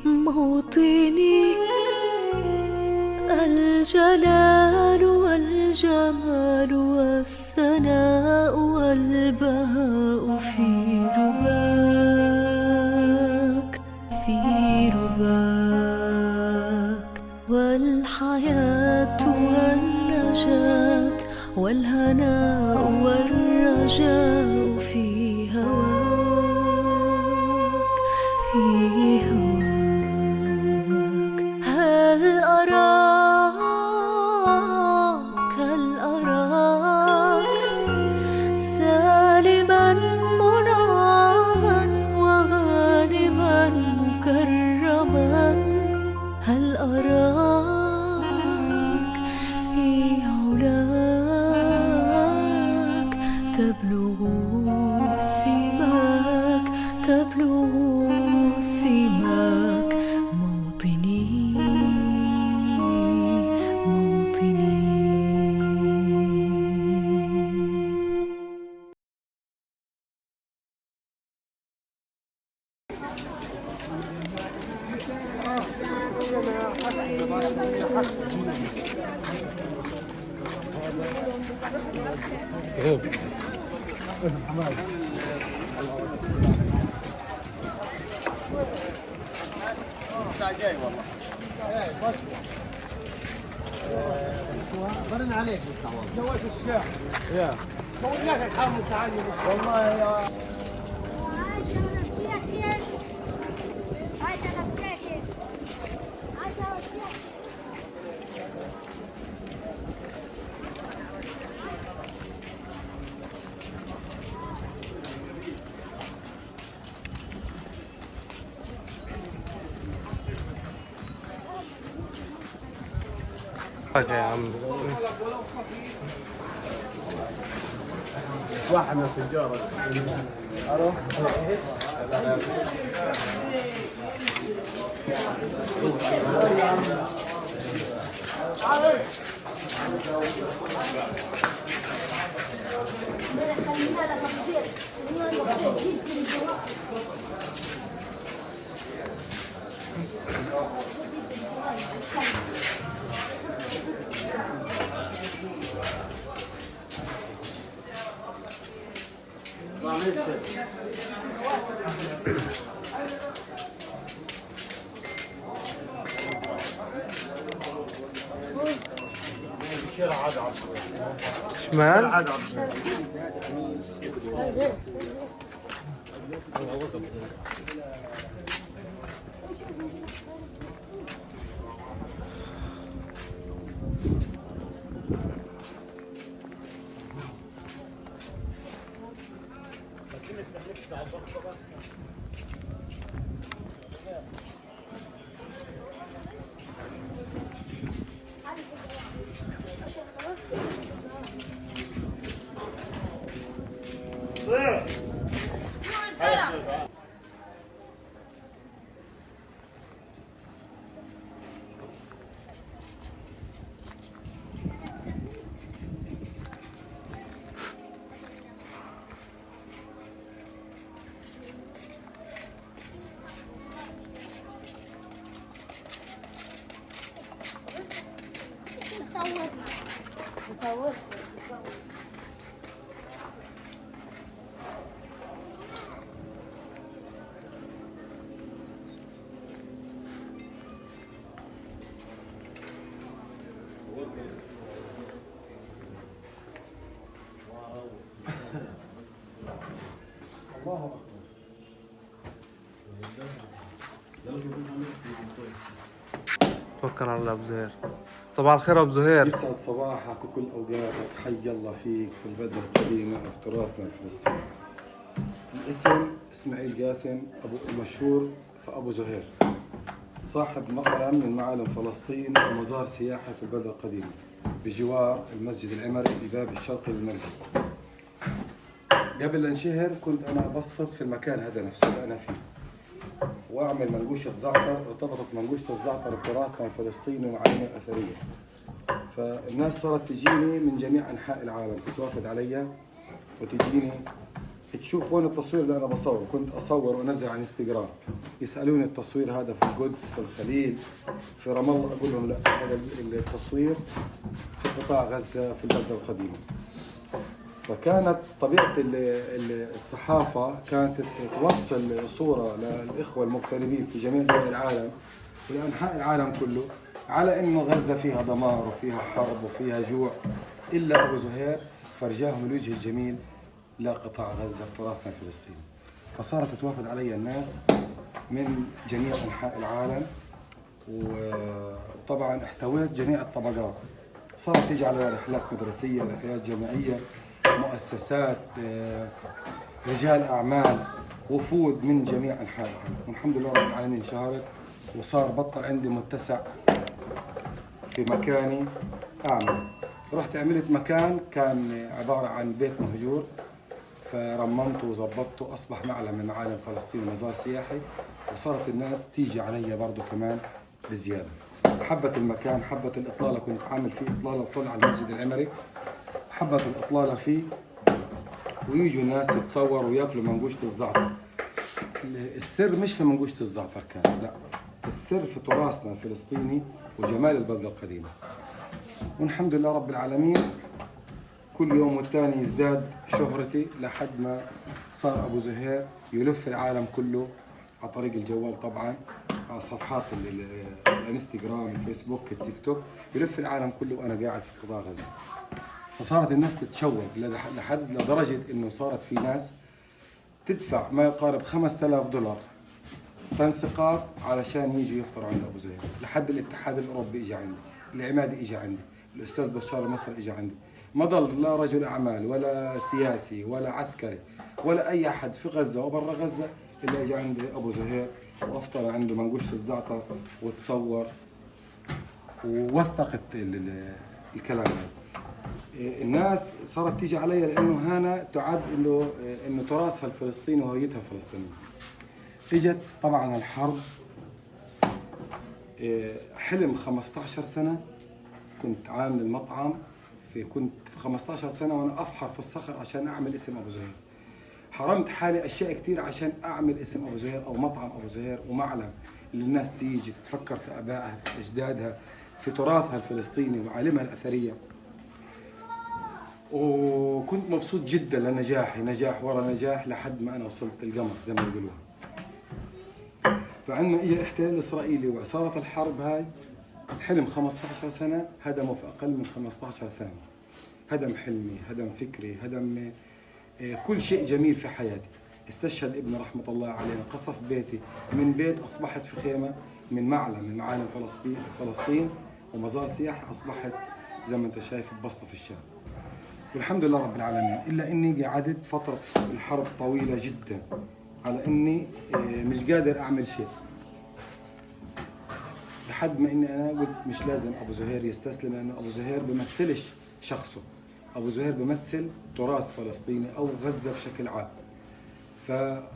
موطني الجلال والجمال والثناء والبهاء في رباك في رباك، والحياة والنجاة والهناء والرجاء في هواك في هواك. هل أراك سالما منعما وغانما مكرما؟ هل أراك في علاك تبلغ سماك تبلغ سماك موطني موطني. جاي والله برن عليك جواز الشاع يا قول لك الحرم تعالي والله يا يا عم واحد من التجارة الو شمال بصور الله توكل على الله ابو زهير. صباح الخير ابو زهير. يسعد صباحك وكل اوقاتك، حي الله فيك في البلدة القديمة في تراثنا الفلسطيني. الاسم اسماعيل قاسم، ابو مشهور فابو زهير، صاحب مقرا من معالم فلسطين ومزار سياحي في البلدة القديمة بجوار المسجد العمري الباب الشرقي للمسجد. قبل انشهر كنت انا ابسط في المكان هذا نفسه اللي انا فيه، واعمل منقوشه زعتر. ارتبطت منقوشه الزعتر بتراثنا الفلسطيني ومعالمنا الاثريه، فالناس صارت تجيني من جميع انحاء العالم، تتوافد علي وتجيني تشوف وين التصوير اللي انا بصوره. كنت اصور وانزل على الانستغرام، يسالوني التصوير هذا في القدس، في الخليل، في رام الله، اقول لهم لا، هذا التصوير في قطاع غزه في البلده القديمه. فكانت طبيعه الصحافه كانت توصل صوره للاخوه المغتربين في جميع دول العالم ولانحاء العالم كله على انه غزه فيها دمار وفيها حرب وفيها جوع، الا ابو زهير فرجاهم الوجه الجميل لقطاع غزة تراثنا الفلسطيني. فصارت تتوافد علي الناس من جميع أنحاء العالم، وطبعا احتويت جميع الطبقات. صارت تيجي على رحلات مدرسية، رحلات جامعية، مؤسسات، رجال أعمال، وفود من جميع أنحاء العالم، والحمد لله رب العالمين شهرت، وصار بطل عندي متسع في مكاني أعمل. رحت عملت مكان كان عبارة عن بيت مهجور، فرممته وظبطته، أصبح معلم من معالم فلسطين، مزار سياحي، وصارت الناس تيجي علي برضه كمان بزيادة. حبت المكان، حبت الإطلالة، كنت عامل فيه إطلالة طل على المسجد العمري، حبت الإطلالة فيه، ويجوا الناس يتصوروا وياكلوا منقوشة الزعتر. السر مش في منقوشة الزعتر كان، لا، السر في تراثنا الفلسطيني وجمال البلدة القديمة. والحمد لله رب العالمين كل يوم والتاني يزداد شهرتي لحد ما صار أبو زهير يلف العالم كله على طريق الجوال، طبعا على صفحات الانستغرام، الفيسبوك، التيك توك، يلف العالم كله وأنا قاعد في قطاع غزة. فصارت الناس تتشوق لحد لدرجة إنه صارت في ناس تدفع ما يقارب $5000 تنسيقات علشان يجي يفطروا عند أبو زهير، لحد الاتحاد الأوروبي إجا عندي، العمادي إجا عندي، الأستاذ بشار المصري إجا عندي. ما ضل لا رجل أعمال ولا سياسي ولا عسكري ولا أي أحد في غزة وبرا غزة إلا إجا عند أبو زهير وأفطر عنده منقوشة الزعتر وتصور ووثقت الكلام هذا. الناس صارت تيجي علي لأنه هنا تعد إنه تراثها الفلسطيني وهويتها الفلسطينية. إجت طبعا الحرب، حلم 15 سنة كنت عامل المطعم، كنت في 15 سنة وأنا أفحر في الصخر عشان أعمل اسم أبو زهير. حرمت حالي أشياء كتير عشان أعمل اسم أبو زهير أو مطعم أبو زهير ومعلم اللي الناس تيجي تتفكر في آبائها، في أجدادها، في تراثها الفلسطيني وعالمها الأثرية. وكنت مبسوط جدا لنجاحي، نجاح ورا نجاح لحد ما أنا وصلت القمر زي ما يقولوها. فعندما إجا الاحتلال الإسرائيلي وصارت الحرب هاي، حلم 15 سنة هدمه في أقل من 15 ثانية. هدم حلمي، هدم فكري، هدم كل شيء جميل في حياتي. استشهد ابن رحمة الله عليه، قصف بيتي، من بيت أصبحت في خيمة، من معلم من معالم فلسطين ومزار سياحي أصبحت زي ما أنت شايف ببسطة في الشارع. والحمد لله رب العالمين، إلا إني قعدت فترة الحرب طويلة جدا على إني مش قادر أعمل شيء، لحد ما إني أنا قلت مش لازم أبو زهير يستسلم، لأنه أبو زهير بيمثلش شخصه، أبو زهير بيمثل تراث فلسطيني أو غزة بشكل عام. فجبت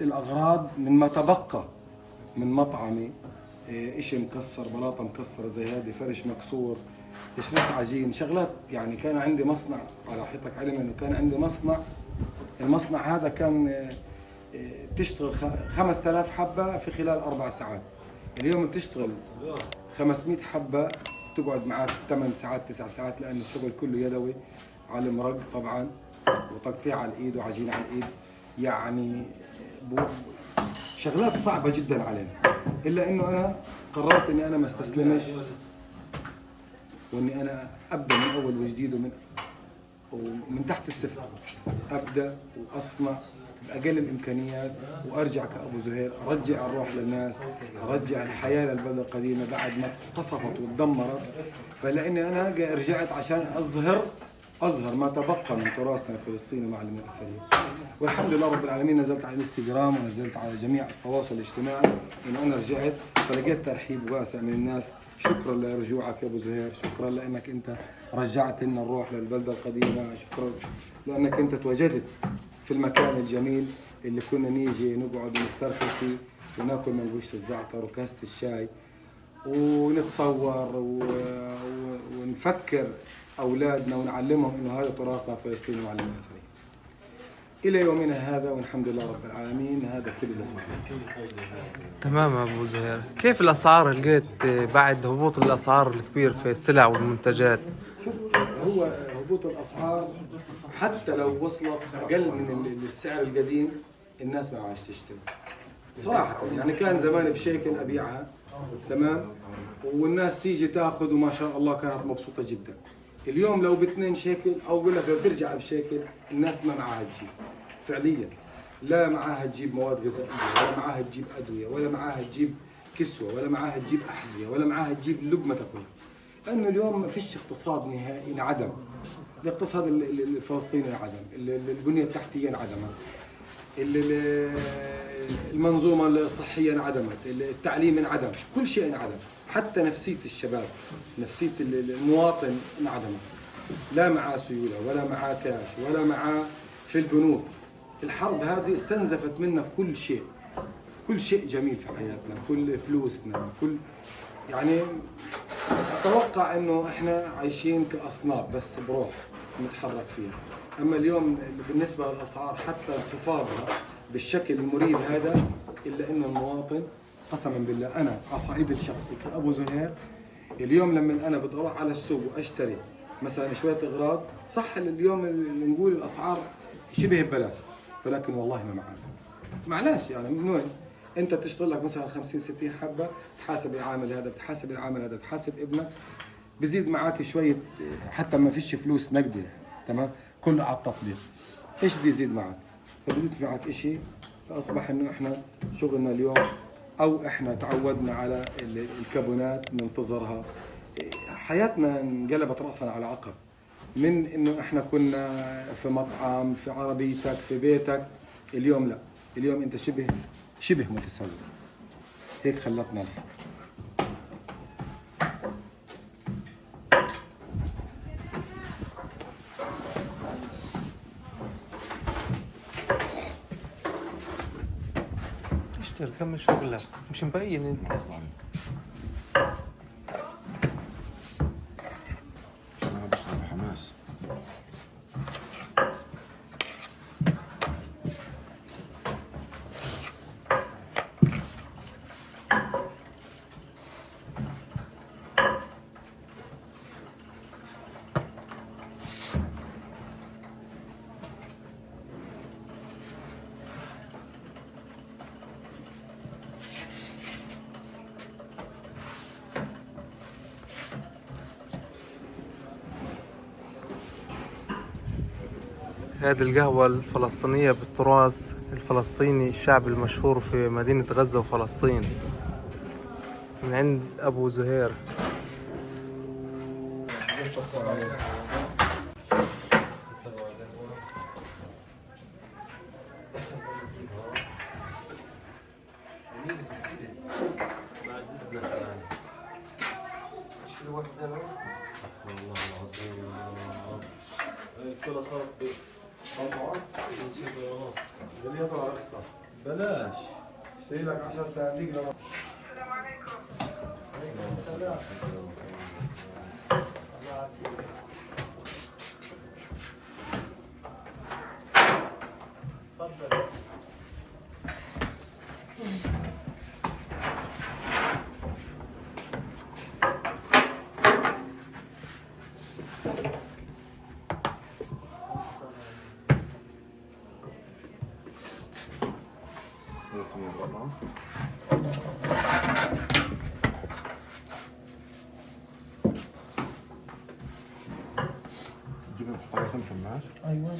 الأغراض من ما تبقى من مطعمي، إشي مكسر، بلاطة مكسرة زي هذه، فرش مكسور، شريط عجين، شغلات يعني. كان عندي مصنع، على حيطك علم إنه كان عندي مصنع، المصنع هذا كان تشتغل 5000 حبة في خلال 4 ساعات. اليوم بتشتغل 500 حبة تقعد معك 8 ساعات 9 ساعات، لأن الشغل كله يدوي على المرق طبعا، وتقطيع على الإيد وعجين على الإيد، يعني شغلات صعبة جدا علينا. إلا إنه أنا قررت إني أنا ما استسلمش، وإني أنا أبدأ من أول وجديد ومن تحت الصفر، أبدأ وأصنع بأقل الإمكانيات وأرجع كأبو زهير، أرجع الروح للناس، أرجع الحياة للبلدة القديمة بعد ما اتقصفت واتدمرت. فلأني أنا رجعت عشان أظهر ما تبقى من تراثنا الفلسطيني ومعلمنا الأثرية. والحمد لله رب العالمين، نزلت على الانستغرام ونزلت على جميع التواصل الاجتماعي إنه أنا رجعت، فلقيت ترحيب واسع من الناس. شكرا لرجوعك يا أبو زهير، شكرا لأنك أنت رجعت لنا الروح للبلدة القديمة، شكرا لأنك أنت تواجدت في المكان الجميل اللي كنا نيجي نقعد ونسترخي فيه وناكل منقوشة الزعتر وكاسة الشاي ونتصور ونفكر أولادنا ونعلمهم إنه هذا تراثنا الفلسطيني وعلمنا الأثري إلى يومنا هذا، والحمد لله رب العالمين. هذا كل اللي صار. تمام أبو زهير، كيف الأسعار لقيت بعد هبوط الأسعار الكبير في السلع والمنتجات؟ شوف، هو هبوط الأسعار حتى لو وصلت أقل من السعر القديم الناس ما عادش تشتري صراحة. يعني كان زمان بشيكل أبيعها تمام، والناس تيجي تاخذ وما شاء الله كانت مبسوطة جدا. اليوم لو ب2 شيكل او اقول لك لو ترجع بشيكل الناس ما معاها تجيب فعليا، لا معاها تجيب مواد غذائيه، ولا معاها تجيب ادويه، ولا معاها تجيب كسوه، ولا معاها تجيب احذيه، ولا معاها تجيب لقمه تاكلها. لانه اليوم ما فيش اقتصاد نهائي، انعدم الاقتصاد الفلسطيني، انعدم البنيه التحتيه، انعدمت المنظومه الصحيه، انعدمت التعليم، انعدم كل شيء، انعدم حتى نفسيه الشباب، نفسيه المواطن انعدمت. لا معاه سيوله، ولا معاه كاش، ولا معاه في البنوك. الحرب هذه استنزفت منا كل شيء، كل شيء جميل في حياتنا، كل فلوسنا، كل يعني اتوقع انه احنا عايشين كاصناف بس بروح نتحرك فيها. اما اليوم بالنسبه للاسعار حتى انخفاضها بالشكل المريب هذا، الا انه المواطن قسما بالله انا على صعيدي الشخصي كابو زهير اليوم لما انا بدي اروح على السوق واشتري مثلا شويه اغراض، صح اليوم اللي نقول الاسعار شبه ببلاش، ولكن والله ما معانا معلاش. يعني من وين انت بتشتري لك مثلا 50 60 حبه، تحاسب العامل هذا، بتحاسب العامل هذا، بتحاسب ابنك، بزيد معاك شويه، حتى ما فيش فلوس نقديه تمام، كله على التطبيق. ايش بده يزيد معك؟ فبزيد معك شيء. فاصبح انه احنا شغلنا اليوم، او احنا تعودنا على الكابونات ننتظرها. حياتنا انقلبت راسا على عقب، من انه احنا كنا في مطعم، في عربيتك، في بيتك. اليوم لا، اليوم انت شبه متسول. هيك خلتنا الحال. اشتغل كمل شغلك، مش مبين انت. انا بشتغل بحماس. هذه القهوة الفلسطينية بالتراث الفلسطيني، الشعب المشهور في مدينة غزة وفلسطين، من عند أبو زهير. الكلة صارت قال لي يطلع رخصة بلاش، اشتري لك 10 صناديق لما. السلام عليكم. تفضل. جبنا حوالي 5 معاش. ايوه.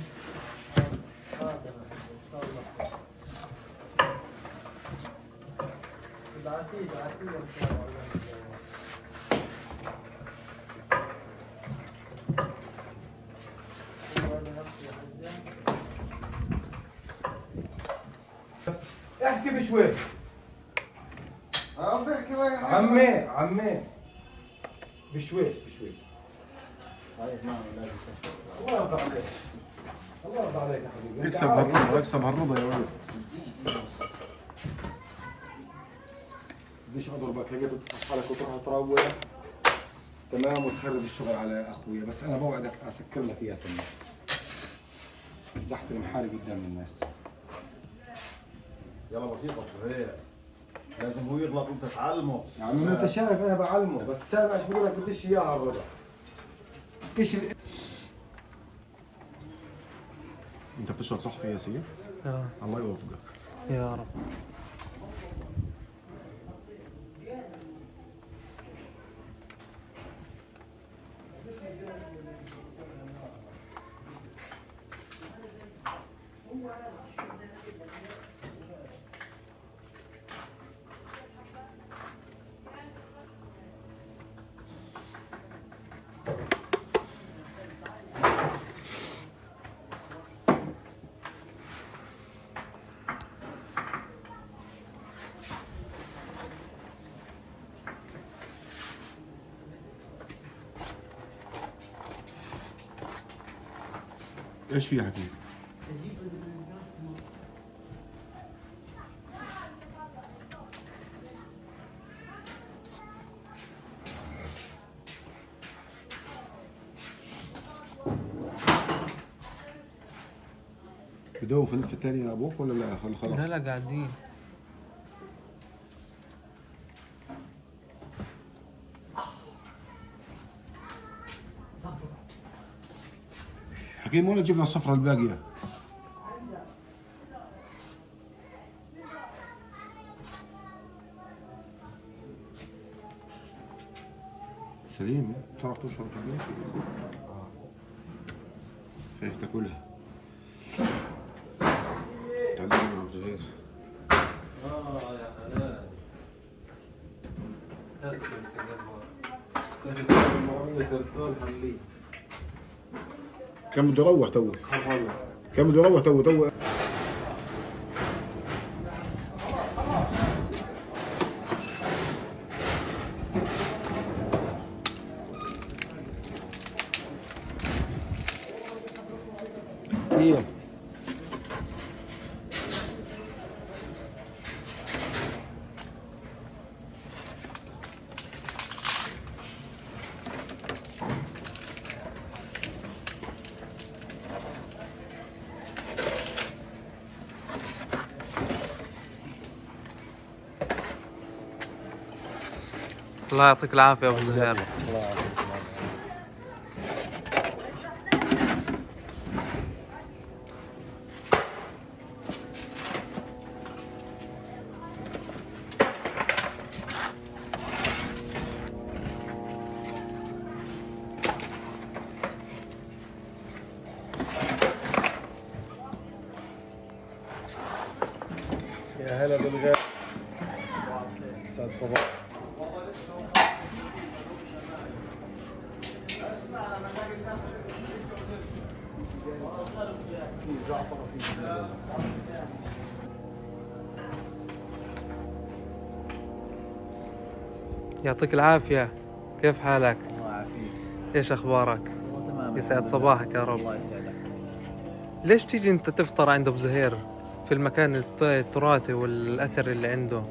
احكي بشوي. بحكي وين عمي بشويش. صحيح ما الله يرضى عليك، الله يرضى عليك يا حبيبي. اكسب هالرضا، اكسب هالرضا يا ولد. بديش اضربك، لقيت تصحى لك وتروح تروح تمام وتخرب الشغل على اخويا، بس انا بوعدك اسكر لك اياه تمام. بدي احترم حالي قدام الناس. يلا بسيطة زهير، لازم هو يغلط وانت تعلمه. يا عم انت شايف انا بعلمه، بس سامع ايش بقول لك، بديش اياها الرضا. ايش انت بتشرب صح في ياسين؟ الله يوفقك. يا رب. ايش في حكي؟ بدو في الثاني يا ابوك ولا لا؟ خلاص. لا قاعدين. حكيم وين جبنا الصفرة الباقية؟ سليم تعرف تشرب البيت؟ خايف تاكلها. تعلمنا ابو زهير. يا حنان. كم بده يروح تو؟ كم بده يروح تو؟ ايه الله يعطيك العافية يا أبو زهير. يا هلا بالغالي. سعد صباح. يعطيك العافية، كيف حالك؟ الله يعافيك. ايش اخبارك؟ تمام. يسعد صباحك يا رب. الله يسعدك. ليش تيجي انت تفطر عند ابو زهير في المكان التراثي والاثر اللي عنده؟ أبو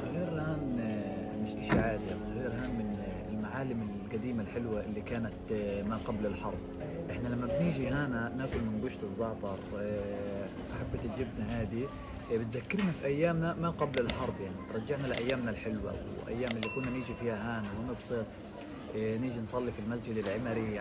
زهير هان مش إشي عادي، أبو زهير هان من المعالم القديمة الحلوة اللي كانت ما قبل الحرب. إحنا لما بنيجي هنا ناكل من قشة الزعتر، حبة الجبنة هذه بتذكرنا في أيامنا ما قبل الحرب، يعني ترجعنا لأيامنا الحلوة وأيام اللي كنا نيجي فيها هان ونبسط، نيجي نصلي في المسجد العمري.